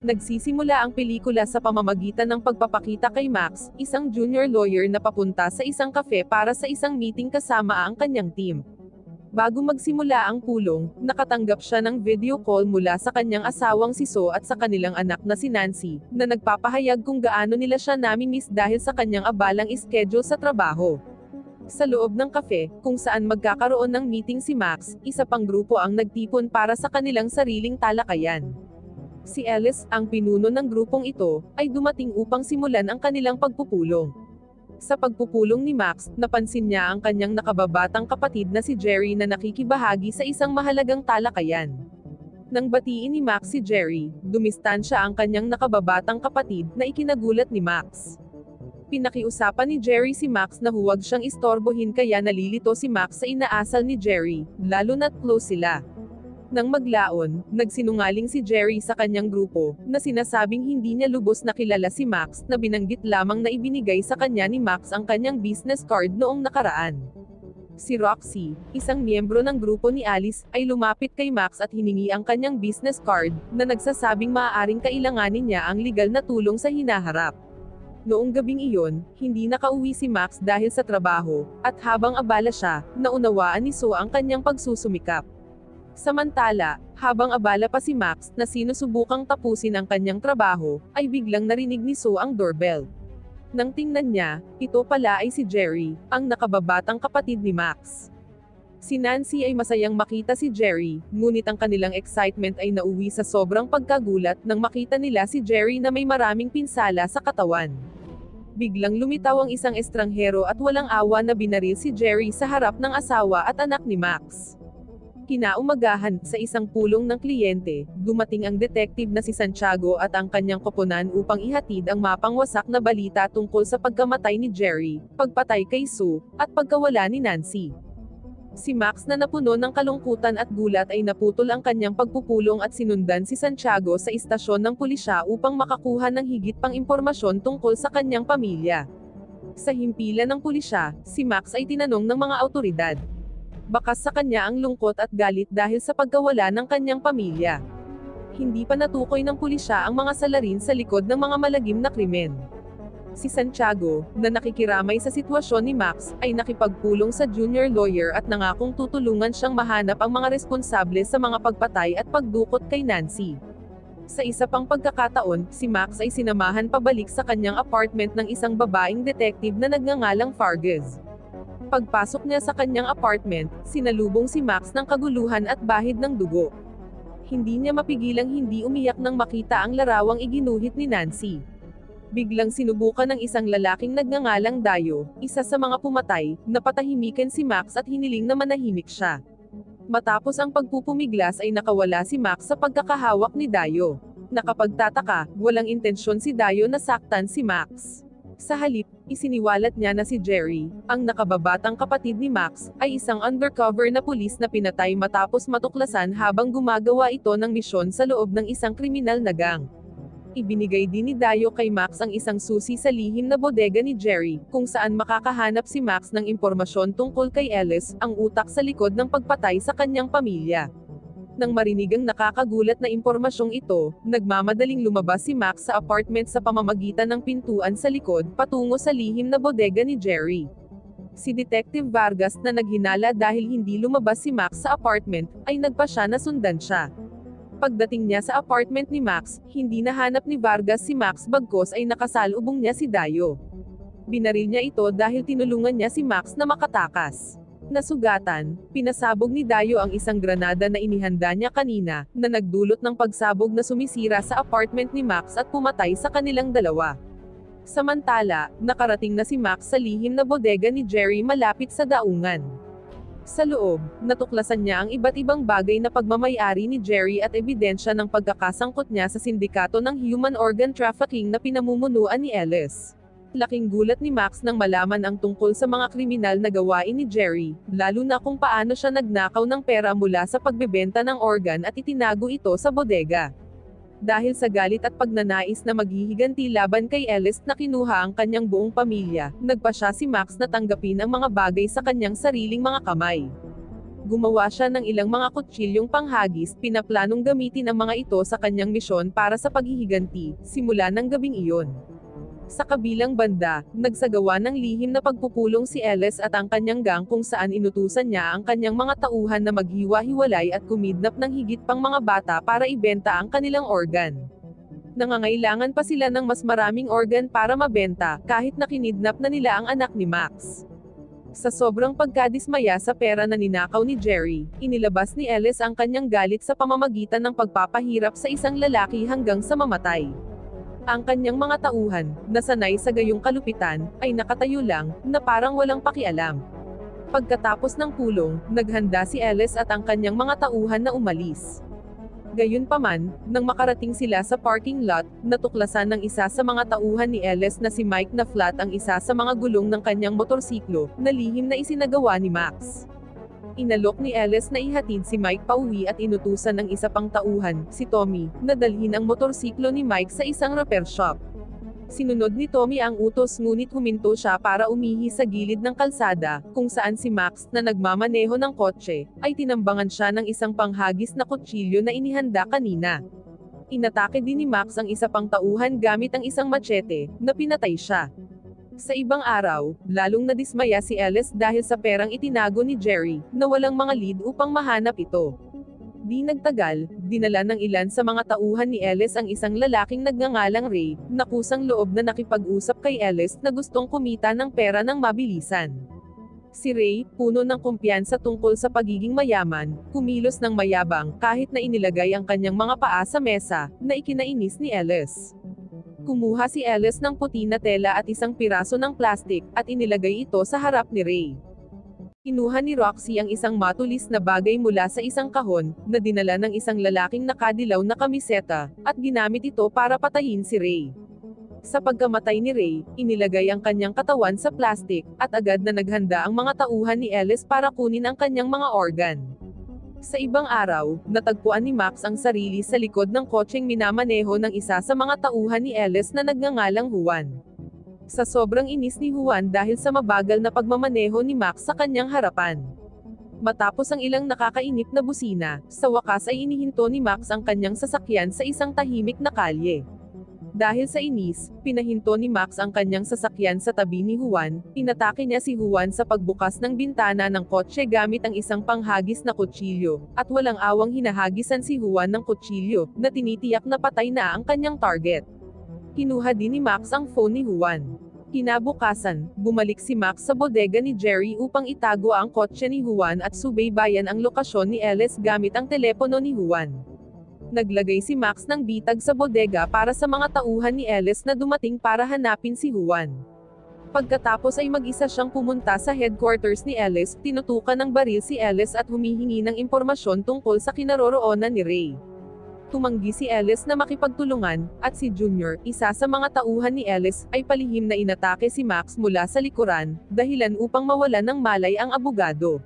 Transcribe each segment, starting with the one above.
Nagsisimula ang pelikula sa pamamagitan ng pagpapakita kay Max, isang junior lawyer na papunta sa isang cafe para sa isang meeting kasama ang kanyang team. Bago magsimula ang pulong, nakatanggap siya ng video call mula sa kanyang asawang si So at sa kanilang anak na si Nancy, na nagpapahayag kung gaano nila siya nami-miss dahil sa kanyang abalang schedule sa trabaho. Sa loob ng cafe, kung saan magkakaroon ng meeting si Max, isa pang grupo ang nagtipon para sa kanilang sariling talakayan. Si Ellis, ang pinuno ng grupong ito, ay dumating upang simulan ang kanilang pagpupulong. Sa pagpupulong ni Max, napansin niya ang kanyang nakababatang kapatid na si Jerry na nakikibahagi sa isang mahalagang talakayan. Nang batiin ni Max si Jerry, dumistansya ang kanyang nakababatang kapatid na ikinagulat ni Max. Pinakiusapan ni Jerry si Max na huwag siyang istorbohin kaya nalilito si Max sa inaasal ni Jerry, lalo na't close sila. Nang maglaon, nagsinungaling si Jerry sa kanyang grupo, na sinasabing hindi niya lubos na kilala si Max, na binanggit lamang na ibinigay sa kanya ni Max ang kanyang business card noong nakaraan. Si Roxy, isang miyembro ng grupo ni Alice, ay lumapit kay Max at hiningi ang kanyang business card, na nagsasabing maaaring kailanganin niya ang legal na tulong sa hinaharap. Noong gabing iyon, hindi nakauwi si Max dahil sa trabaho, at habang abala siya, naunawaan ni So ang kanyang pagsusumikap. Samantala, habang abala pa si Max, na sinusubukang tapusin ang kanyang trabaho, ay biglang narinig ni So ang doorbell. Nang tingnan niya, ito pala ay si Jerry, ang nakababatang kapatid ni Max. Si Nancy ay masayang makita si Jerry, ngunit ang kanilang excitement ay nauwi sa sobrang pagkagulat nang makita nila si Jerry na may maraming pinsala sa katawan. Biglang lumitaw ang isang estranghero at walang awa na binaril si Jerry sa harap ng asawa at anak ni Max. Kinaumagahan, sa isang pulong ng kliyente, dumating ang detective na si Santiago at ang kanyang koponan upang ihatid ang mapangwasak na balita tungkol sa pagkamatay ni Jerry, pagpatay kay Sue, at pagkawala ni Nancy. Si Max na napuno ng kalungkutan at gulat ay naputol ang kanyang pagpupulong at sinundan si Santiago sa istasyon ng pulisya upang makakuha ng higit pang impormasyon tungkol sa kanyang pamilya. Sa himpilan ng pulisya, si Max ay tinanong ng mga awtoridad. Bakas sa kanya ang lungkot at galit dahil sa pagkawala ng kanyang pamilya. Hindi pa natukoy ng pulisya ang mga salarin sa likod ng mga malagim na krimen. Si Santiago, na nakikiramay sa sitwasyon ni Max, ay nakipagpulong sa junior lawyer at nangakong tutulungan siyang mahanap ang mga responsable sa mga pagpatay at pagdukot kay Nancy. Sa isa pang pagkakataon, si Max ay sinamahan pabalik sa kanyang apartment ng isang babaeng detective na nagngangalang Fargas. Pagpasok niya sa kanyang apartment, sinalubong si Max ng kaguluhan at bahid ng dugo. Hindi niya mapigilang hindi umiyak nang makita ang larawang iginuhit ni Nancy. Biglang sinubukan ng isang lalaking nagngangalang Dayo, isa sa mga pumatay, na patahimikan si Max at hiniling na manahimik siya. Matapos ang pagpupumiglas ay nakawala si Max sa pagkakahawak ni Dayo. Nakapagtataka, walang intensyon si Dayo na saktan si Max. Sa halip, isiniwalat niya na si Jerry, ang nakababatang kapatid ni Max, ay isang undercover na pulis na pinatay matapos matuklasan habang gumagawa ito ng misyon sa loob ng isang kriminal na gang. Ibinigay din ni Dayo kay Max ang isang susi sa lihim na bodega ni Jerry, kung saan makakahanap si Max ng impormasyon tungkol kay Ellis, ang utak sa likod ng pagpatay sa kanyang pamilya. Nang marinig ang nakakagulat na impormasyong ito, nagmamadaling lumabas si Max sa apartment sa pamamagitan ng pintuan sa likod, patungo sa lihim na bodega ni Jerry. Si Detective Vargas na naghinala dahil hindi lumabas si Max sa apartment, ay nagpasya na sundan siya. Pagdating niya sa apartment ni Max, hindi nahanap ni Vargas si Max bagkos ay nakasalubong niya si Dayo. Binaril niya ito dahil tinulungan niya si Max na makatakas. Nasugatan, pinasabog ni Dayo ang isang granada na inihanda niya kanina, na nagdulot ng pagsabog na sumisira sa apartment ni Max at pumatay sa kanilang dalawa. Samantala, nakarating na si Max sa lihim na bodega ni Jerry malapit sa daungan. Sa loob, natuklasan niya ang iba't ibang bagay na pagmamay-ari ni Jerry at ebidensya ng pagkakasangkot niya sa sindikato ng human organ trafficking na pinamumunuan ni Ellis. Laking gulat ni Max nang malaman ang tungkol sa mga kriminal na gawain ni Jerry, lalo na kung paano siya nagnakaw ng pera mula sa pagbebenta ng organ at itinago ito sa bodega. Dahil sa galit at pagnanais na maghihiganti laban kay Ellis na kinuha ang kanyang buong pamilya, nagpa siya si Max na tanggapin ang mga bagay sa kanyang sariling mga kamay. Gumawa siya ng ilang mga kutsilyong panghagis, pinaplanong gamitin ang mga ito sa kanyang misyon para sa paghihiganti, simula ng gabing iyon. Sa kabilang banda, nagsagawa ng lihim na pagpupulong si Ellis at ang kanyang gang kung saan inutusan niya ang kanyang mga tauhan na maghiwa-hiwalay at kumidnap ng higit pang mga bata para ibenta ang kanilang organ. Nangangailangan pa sila ng mas maraming organ para mabenta, kahit na kinidnap na nila ang anak ni Max. Sa sobrang pagkadismaya sa pera na ninakaw ni Jerry, inilabas ni Ellis ang kanyang galit sa pamamagitan ng pagpapahirap sa isang lalaki hanggang sa mamatay. Ang kanyang mga tauhan, na sanay sa gayong kalupitan, ay nakatayo lang, na parang walang pakialam. Pagkatapos ng pulong, naghanda si Ellis at ang kanyang mga tauhan na umalis. Gayunpaman, nang makarating sila sa parking lot, natuklasan ng isa sa mga tauhan ni Ellis na si Mike na flat ang isa sa mga gulong ng kanyang motorsiklo, na lihim na isinagawa ni Max. Inalok ni Ellis na ihatid si Mike pauwi at inutusan ng isa pang tauhan, si Tommy, na dalhin ang motorsiklo ni Mike sa isang repair shop. Sinunod ni Tommy ang utos ngunit huminto siya para umihi sa gilid ng kalsada, kung saan si Max, na nagmamaneho ng kotse, ay tinambangan siya ng isang panghagis na kutsilyo na inihanda kanina. Inatake din ni Max ang isa pang tauhan gamit ang isang machete, na pinatay siya. Sa ibang araw, lalong nadismaya si Ellis dahil sa perang itinago ni Jerry, na walang mga lead upang mahanap ito. Di nagtagal, dinala ng ilan sa mga tauhan ni Ellis ang isang lalaking nagngangalang Ray, na kusang loob na nakipag-usap kay Ellis na gustong kumita ng pera ng mabilisan. Si Ray, puno ng kumpiyansa tungkol sa pagiging mayaman, kumilos ng mayabang, kahit na inilagay ang kanyang mga paa sa mesa, na ikinainis ni Ellis. Kumuha si Ellis ng puti na tela at isang piraso ng plastik, at inilagay ito sa harap ni Ray. Kinuha ni Roxy ang isang matulis na bagay mula sa isang kahon, na dinala ng isang lalaking nakadilaw na kamiseta, at ginamit ito para patayin si Ray. Sa pagkamatay ni Ray, inilagay ang kanyang katawan sa plastik, at agad na naghanda ang mga tauhan ni Ellis para kunin ang kanyang mga organ. Sa ibang araw, natagpuan ni Max ang sarili sa likod ng kotseng minamaneho ng isa sa mga tauhan ni Ellis na nagngangalang Juan. Sa sobrang inis ni Juan dahil sa mabagal na pagmamaneho ni Max sa kanyang harapan. Matapos ang ilang nakakainip na busina, sa wakas ay inihinto ni Max ang kanyang sasakyan sa isang tahimik na kalye. Dahil sa inis, pinahinto ni Max ang kanyang sasakyan sa tabi ni Juan, inatake niya si Juan sa pagbukas ng bintana ng kotse gamit ang isang panghagis na kutsilyo, at walang awang hinahagisan si Juan ng kutsilyo, na tinitiyak na patay na ang kanyang target. Kinuha din ni Max ang phone ni Juan. Kinabukasan, bumalik si Max sa bodega ni Jerry upang itago ang kotse ni Juan at subaybayan ang lokasyon ni Ellis gamit ang telepono ni Juan. Naglagay si Max ng bitag sa bodega para sa mga tauhan ni Ellis na dumating para hanapin si Juan. Pagkatapos ay mag-isa siyang pumunta sa headquarters ni Ellis, tinutukan ng baril si Ellis at humihingi ng impormasyon tungkol sa kinaroroonan ni Ray. Tumanggi si Ellis na makipagtulungan, at si Junior, isa sa mga tauhan ni Ellis, ay palihim na inatake si Max mula sa likuran, dahilan upang mawalan ng malay ang abogado.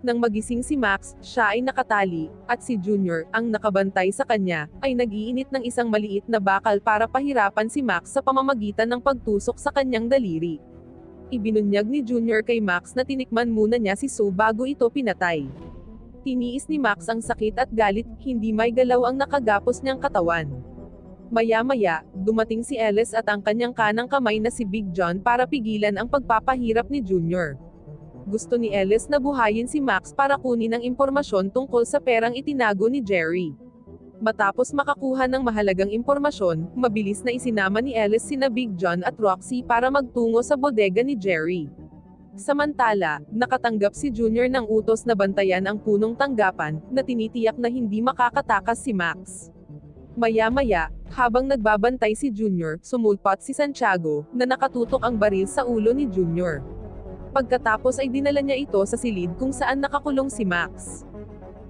Nang magising si Max, siya ay nakatali, at si Junior, ang nakabantay sa kanya, ay nag-iinit ng isang maliit na bakal para pahirapan si Max sa pamamagitan ng pagtusok sa kanyang daliri. Ibinunyag ni Junior kay Max na tinikman muna niya si Sue bago ito pinatay. Tiniis ni Max ang sakit at galit, hindi may galaw ang nakagapos niyang katawan. Maya-maya, dumating si Ellis at ang kanyang kanang kamay na si Big John para pigilan ang pagpapahirap ni Junior. Gusto ni Ellis na buhayin si Max para kunin ang impormasyon tungkol sa perang itinago ni Jerry. Matapos makakuha ng mahalagang impormasyon, mabilis na isinama ni Ellis sina Big John at Roxy para magtungo sa bodega ni Jerry. Samantala, nakatanggap si Junior ng utos na bantayan ang punong tanggapan, na tinitiyak na hindi makakatakas si Max. Maya-maya, habang nagbabantay si Junior, sumulpot si Santiago, na nakatutok ang baril sa ulo ni Junior. Pagkatapos ay dinala niya ito sa silid kung saan nakakulong si Max.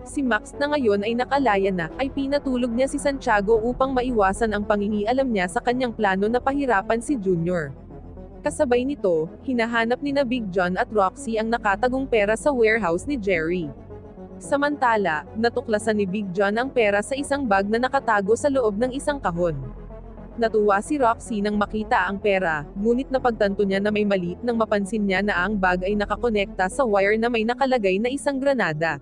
Si Max na ngayon ay nakalaya na, ay pinatulog niya si Santiago upang maiwasan ang pangingialam niya sa kanyang plano na pahirapan si Junior. Kasabay nito, hinahanap ni Big John at Roxy ang nakatagong pera sa warehouse ni Jerry. Samantala, natuklasan ni Big John ang pera sa isang bag na nakatago sa loob ng isang kahon. Natuwa si Roxy nang makita ang pera, ngunit napagtanto niya na may mali nang mapansin niya na ang bag ay nakakonekta sa wire na may nakalagay na isang granada.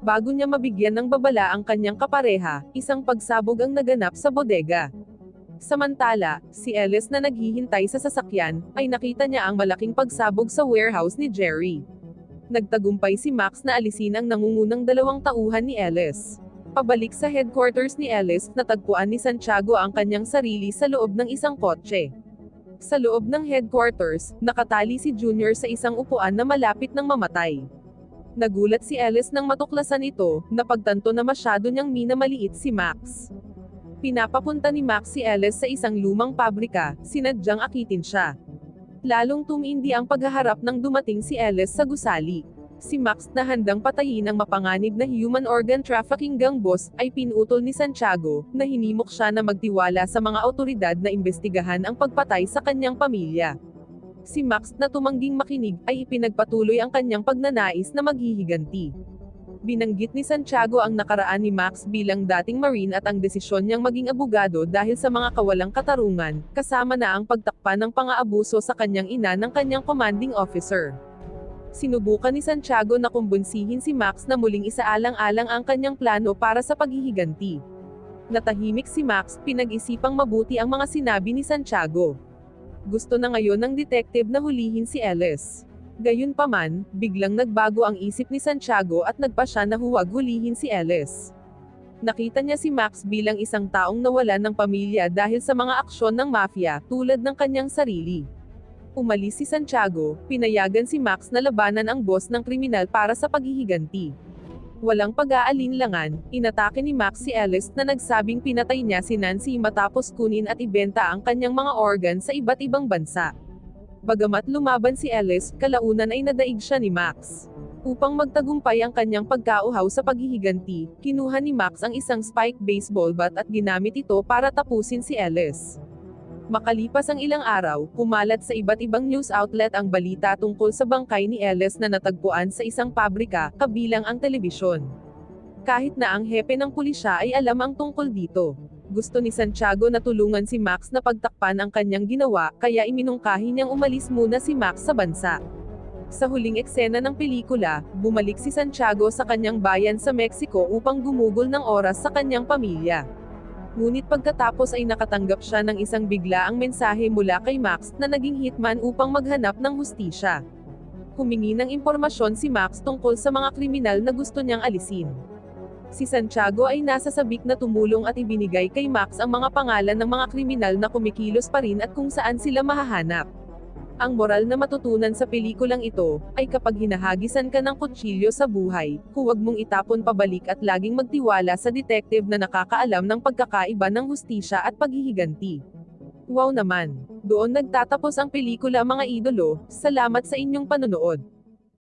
Bago niya mabigyan ng babala ang kanyang kapareha, isang pagsabog ang naganap sa bodega. Samantala, si Ellis na naghihintay sa sasakyan, ay nakita niya ang malaking pagsabog sa warehouse ni Jerry. Nagtagumpay si Max na alisin ang nangungunang 2 tauhan ni Ellis. Pabalik sa headquarters ni Ellis, natagpuan ni Santiago ang kanyang sarili sa loob ng isang kotse. Sa loob ng headquarters, nakatali si Junior sa isang upuan na malapit ng mamatay. Nagulat si Ellis nang matuklasan ito, napagtanto na masyado niyang minamaliit si Max. Pinapapunta ni Max si Ellis sa isang lumang pabrika, sinadyang akitin siya. Lalong tumindi ang paghaharap nang dumating si Ellis sa gusali. Si Max na handang patayin ang mapanganib na human organ trafficking gang boss, ay pinutol ni Santiago, na hinimok siya na magtiwala sa mga awtoridad na imbestigahan ang pagpatay sa kanyang pamilya. Si Max na tumangging makinig, ay ipinagpatuloy ang kanyang pagnanais na maghihiganti. Binanggit ni Santiago ang nakaraan ni Max bilang dating Marine at ang desisyon niyang maging abogado dahil sa mga kawalang katarungan, kasama na ang pagtakpan ng pang-aabuso sa kanyang ina ng kanyang commanding officer. Sinubukan ni Santiago na kumbunsihin si Max na muling isaalang-alang ang kanyang plano para sa paghihiganti. Natahimik si Max, pinag-isipang mabuti ang mga sinabi ni Santiago. Gusto na ngayon ng detective na hulihin si Ellis. Gayunpaman, biglang nagbago ang isip ni Santiago at nagpa siya na huwag hulihin si Ellis. Nakita niya si Max bilang isang taong nawalan ng pamilya dahil sa mga aksyon ng mafia, tulad ng kanyang sarili. Umalis si Santiago, pinayagan si Max na labanan ang boss ng kriminal para sa paghihiganti. Walang pag-aalinlangan, inatake ni Max si Ellis na nagsabing pinatay niya si Nancy matapos kunin at ibenta ang kanyang mga organ sa iba't ibang bansa. Bagamat lumaban si Ellis, kalaunan ay nadaig siya ni Max. Upang magtagumpay ang kanyang pagkauhaw sa paghihiganti, kinuha ni Max ang isang spike baseball bat at ginamit ito para tapusin si Ellis. Makalipas ang ilang araw, kumalat sa iba't ibang news outlet ang balita tungkol sa bangkay ni Ellis na natagpuan sa isang pabrika, kabilang ang telebisyon. Kahit na ang hepe ng pulisya ay alam ang tungkol dito. Gusto ni Santiago na tulungan si Max na pagtakpan ang kanyang ginawa, kaya iminungkahi niyang umalis muna si Max sa bansa. Sa huling eksena ng pelikula, bumalik si Santiago sa kanyang bayan sa Mexico upang gumugol ng oras sa kanyang pamilya. Ngunit pagkatapos ay nakatanggap siya ng isang biglaang mensahe mula kay Max na naging hitman upang maghanap ng hustisya. Humingi ng impormasyon si Max tungkol sa mga kriminal na gusto niyang alisin. Si Santiago ay nasa sabik na tumulong at ibinigay kay Max ang mga pangalan ng mga kriminal na kumikilos pa rin at kung saan sila mahahanap. Ang moral na matutunan sa pelikulang ito, ay kapag hinahagisan ka ng kutsilyo sa buhay, huwag mong itapon pabalik at laging magtiwala sa detective na nakakaalam ng pagkakaiba ng hustisya at paghihiganti. Wow naman! Doon nagtatapos ang pelikula mga idolo, salamat sa inyong panonood.